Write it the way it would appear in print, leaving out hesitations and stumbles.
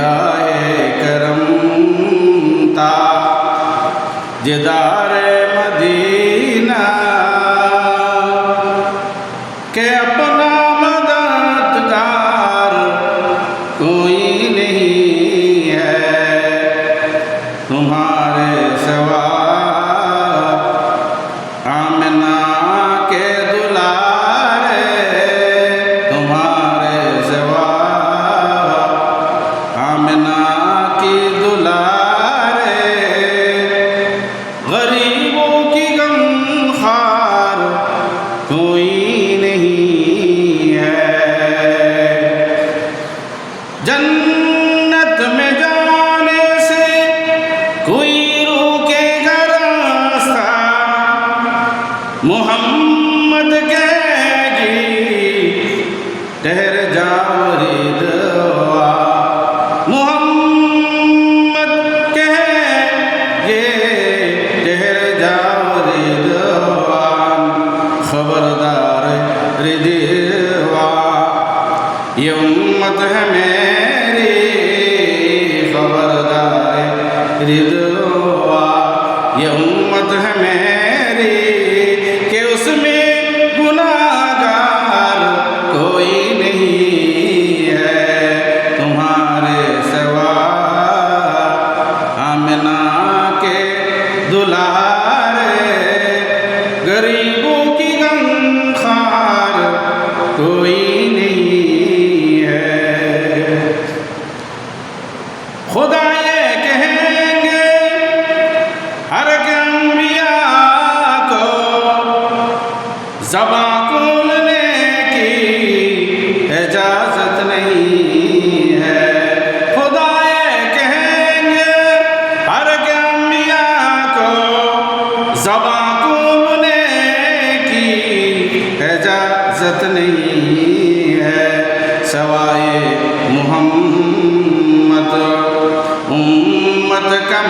निगाहे करम ता जिदारे मदीना के अपना मददगार कोई नहीं है तुम्हारे सिवा। आमिना के दुलारे तुम्हारे सिवा, आमिना की दुलारे गरीबों की गमखार कोई नहीं है। जन्नत में जाने से कोई रोकेगा रास्ता, मोहम्मद कहेगी ठहर जाओ रिदवा। मोहम्मद कहेगे ठहर जाओ रिदवा। खबरदार रिदवा ये उम्मत है मेरी, खबरदार रिदवा ये उम्मत है मेरी कि उसमें गुनाहगार कोई नहीं है तुम्हारे सिवा। आमिना के दुलारे गरीबों की गमखार कोई नहीं है। खुदा ये कहेंगे हर अंबिया को ज़बां खोलने की इजाज़त नहीं है। खुदा ये कहेंगे हर अंबिया को ज़बां खोलने की इजाज़त नहीं है सवाए मुहम्मद उम्मत का